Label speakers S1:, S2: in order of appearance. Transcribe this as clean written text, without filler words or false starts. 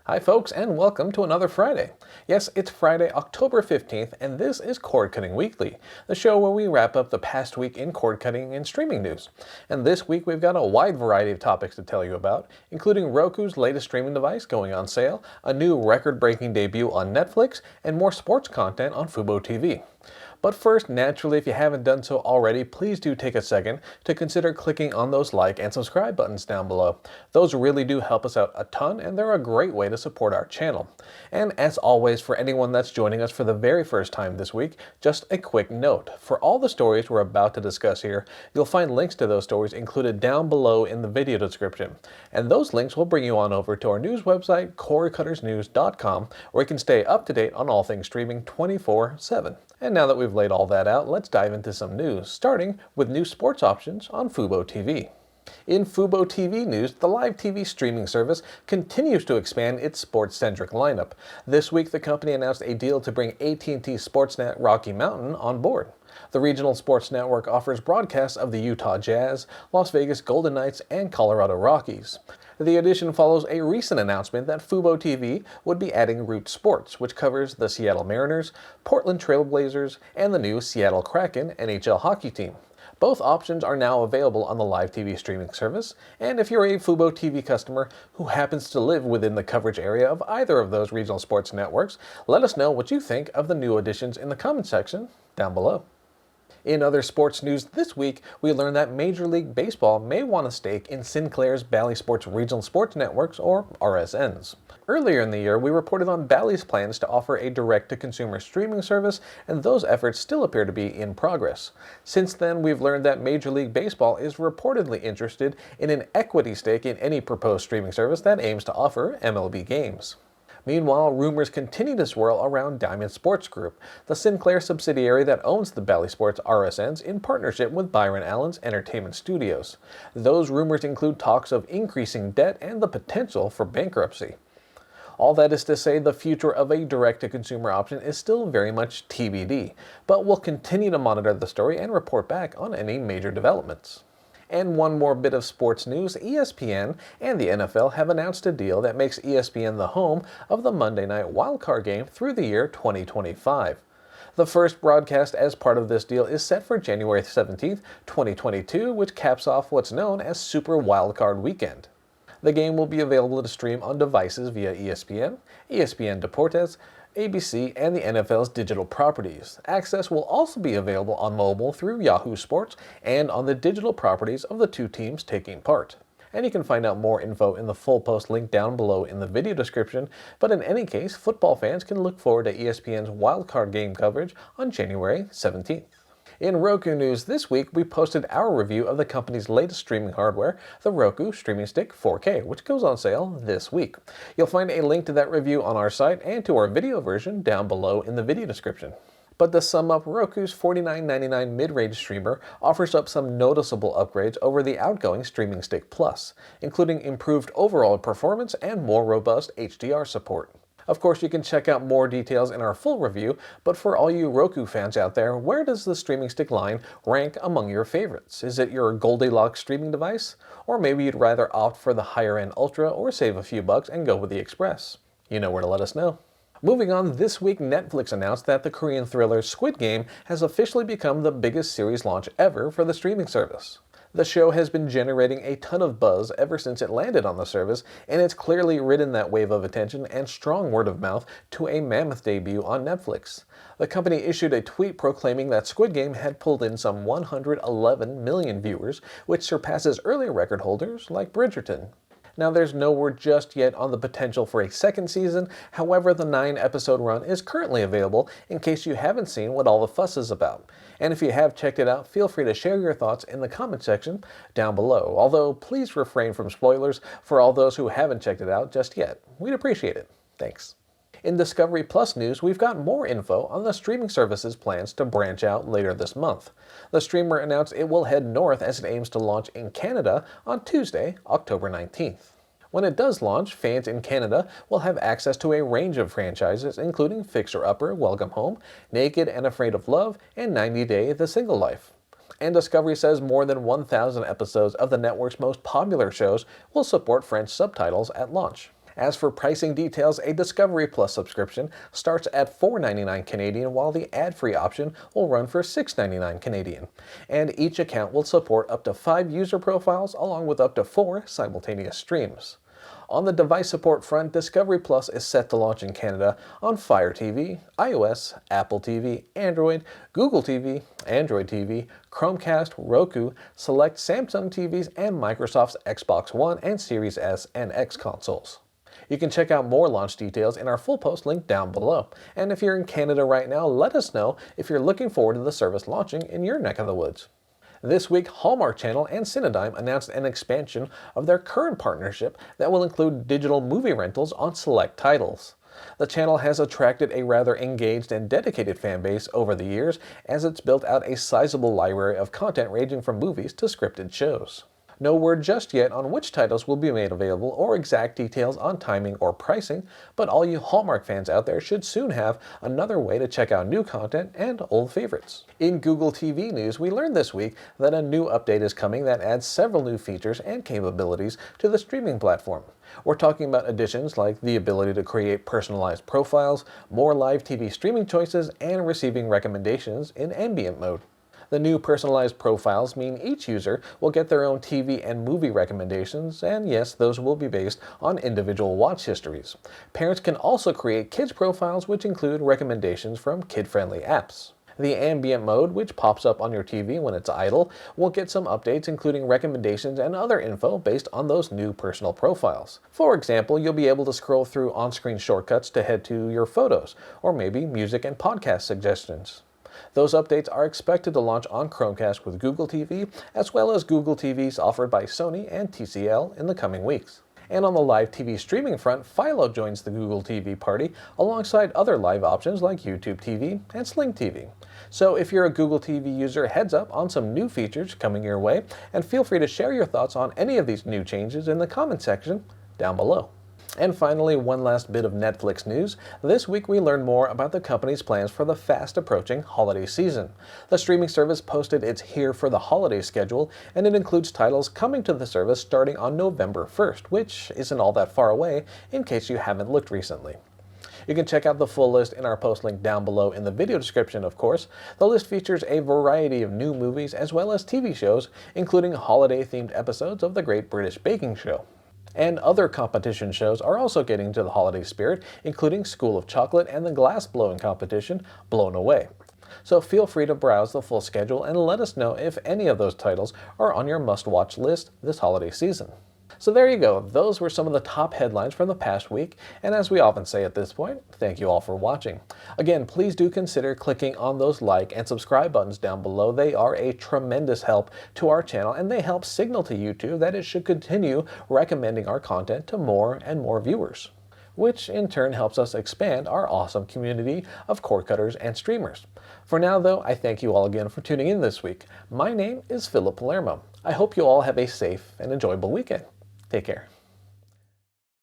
S1: Hi folks, and welcome to another Friday. Yes, it's Friday, October 15th, and this is Cord Cutting Weekly, the show where we wrap up the past week in cord cutting and streaming news. And this week we've got a wide variety of topics to tell you about, including Roku's latest streaming device going on sale, a new record-breaking debut on Netflix, and more sports content on fuboTV. But first, naturally, if you haven't done so already, please do take a second to consider clicking on those like and subscribe buttons down below. Those really do help us out a ton, and they're a great way to support our channel. And as always, for anyone that's joining us for the very first time this week, just a quick note. For all the stories we're about to discuss here, you'll find links to those stories included down below in the video description. And those links will bring you on over to our news website, cordcuttersnews.com, where you can stay up to date on all things streaming 24/7. And now that we've laid all that out, let's dive into some news, starting with new sports options on fuboTV. In fuboTV news, the live TV streaming service continues to expand its sports-centric lineup. This week, the company announced a deal to bring AT&T SportsNet Rocky Mountain on board. The regional sports network offers broadcasts of the Utah Jazz, Las Vegas Golden Knights, and Colorado Rockies. The addition follows a recent announcement that fuboTV would be adding Root Sports, which covers the Seattle Mariners, Portland Trail Blazers, and the new Seattle Kraken NHL hockey team. Both options are now available on the live TV streaming service, and if you're a fuboTV customer who happens to live within the coverage area of either of those regional sports networks, let us know what you think of the new additions in the comment section down below. In other sports news this week, we learned that Major League Baseball may want a stake in Sinclair's Bally Sports Regional Sports Networks, or RSNs. Earlier in the year, we reported on Bally's plans to offer a direct-to-consumer streaming service, and those efforts still appear to be in progress. Since then, we've learned that Major League Baseball is reportedly interested in an equity stake in any proposed streaming service that aims to offer MLB games. Meanwhile, rumors continue to swirl around Diamond Sports Group, the Sinclair subsidiary that owns the Bally Sports RSNs in partnership with Byron Allen's Entertainment Studios. Those rumors include talks of increasing debt and the potential for bankruptcy. All that is to say, the future of a direct-to-consumer option is still very much TBD, but we'll continue to monitor the story and report back on any major developments. And one more bit of sports news, ESPN and the NFL have announced a deal that makes ESPN the home of the Monday Night Wildcard game through the year 2025. The first broadcast as part of this deal is set for January 17th, 2022, which caps off what's known as Super Wildcard Weekend. The game will be available to stream on devices via ESPN, ESPN Deportes, ABC, and the NFL's digital properties. Access will also be available on mobile through Yahoo Sports and on the digital properties of the two teams taking part. And you can find out more info in the full post link down below in the video description, but in any case, football fans can look forward to ESPN's wildcard game coverage on January 17th. In Roku news this week, we posted our review of the company's latest streaming hardware, the Roku Streaming Stick 4K, which goes on sale this week. You'll find a link to that review on our site and to our video version down below in the video description. But to sum up, Roku's $49.99 mid-range streamer offers up some noticeable upgrades over the outgoing Streaming Stick Plus, including improved overall performance and more robust HDR support. Of course, you can check out more details in our full review, but for all you Roku fans out there, where does the Streaming Stick line rank among your favorites? Is it your Goldilocks streaming device? Or maybe you'd rather opt for the higher-end Ultra or save a few bucks and go with the Express? You know where to let us know. Moving on, this week Netflix announced that the Korean thriller Squid Game has officially become the biggest series launch ever for the streaming service. The show has been generating a ton of buzz ever since it landed on the service, and it's clearly ridden that wave of attention and strong word of mouth to a mammoth debut on Netflix. The company issued a tweet proclaiming that Squid Game had pulled in some 111 million viewers, which surpasses earlier record holders like Bridgerton. Now, there's no word just yet on the potential for a second season. However, the 9-episode run is currently available in case you haven't seen what all the fuss is about. And if you have checked it out, feel free to share your thoughts in the comment section down below. Although, please refrain from spoilers for all those who haven't checked it out just yet. We'd appreciate it. Thanks. In Discovery Plus news, we've got more info on the streaming service's plans to branch out later this month. The streamer announced it will head north as it aims to launch in Canada on Tuesday, October 19th. When it does launch, fans in Canada will have access to a range of franchises, including Fixer Upper, Welcome Home, Naked and Afraid of Love, and 90 Day The Single Life. And Discovery says more than 1,000 episodes of the network's most popular shows will support French subtitles at launch. As for pricing details, a Discovery Plus subscription starts at $4.99 Canadian, while the ad-free option will run for $6.99 Canadian. And each account will support up to 5 user profiles along with up to 4 simultaneous streams. On the device support front, Discovery Plus is set to launch in Canada on Fire TV, iOS, Apple TV, Android, Google TV, Android TV, Chromecast, Roku, select Samsung TVs, and Microsoft's Xbox One and Series S and X consoles. You can check out more launch details in our full post link down below. And if you're in Canada right now, let us know if you're looking forward to the service launching in your neck of the woods. This week, Hallmark Channel and Cinedigm announced an expansion of their current partnership that will include digital movie rentals on select titles. The channel has attracted a rather engaged and dedicated fan base over the years, as it's built out a sizable library of content ranging from movies to scripted shows. No word just yet on which titles will be made available or exact details on timing or pricing, but all you Hallmark fans out there should soon have another way to check out new content and old favorites. In Google TV news, we learned this week that a new update is coming that adds several new features and capabilities to the streaming platform. We're talking about additions like the ability to create personalized profiles, more live TV streaming choices, and receiving recommendations in Ambient mode. The new personalized profiles mean each user will get their own TV and movie recommendations, and yes, those will be based on individual watch histories. Parents can also create kids profiles, which include recommendations from kid-friendly apps. The Ambient mode, which pops up on your TV when it's idle, will get some updates including recommendations and other info based on those new personal profiles. For example, you'll be able to scroll through on-screen shortcuts to head to your photos, or maybe music and podcast suggestions. Those updates are expected to launch on Chromecast with Google TV, as well as Google TVs offered by Sony and TCL in the coming weeks. And on the live TV streaming front, Philo joins the Google TV party alongside other live options like YouTube TV and Sling TV. So if you're a Google TV user, heads up on some new features coming your way, and feel free to share your thoughts on any of these new changes in the comment section down below. And finally, one last bit of Netflix news. This week we learned more about the company's plans for the fast approaching holiday season. The streaming service posted its Here for the Holiday schedule, and it includes titles coming to the service starting on November 1st, which isn't all that far away in case you haven't looked recently. You can check out the full list in our post link down below in the video description, of course. The list features a variety of new movies as well as TV shows, including holiday-themed episodes of The Great British Baking Show. And other competition shows are also getting to the holiday spirit, including School of Chocolate and the glass blowing competition, Blown Away. So feel free to browse the full schedule and let us know if any of those titles are on your must-watch list this holiday season. So there you go, those were some of the top headlines from the past week, and as we often say at this point, thank you all for watching. Again, please do consider clicking on those like and subscribe buttons down below. They are a tremendous help to our channel, and they help signal to YouTube that it should continue recommending our content to more and more viewers, which in turn helps us expand our awesome community of cord cutters and streamers. For now though, I thank you all again for tuning in this week. My name is Philip Palermo. I hope you all have a safe and enjoyable weekend. Take care.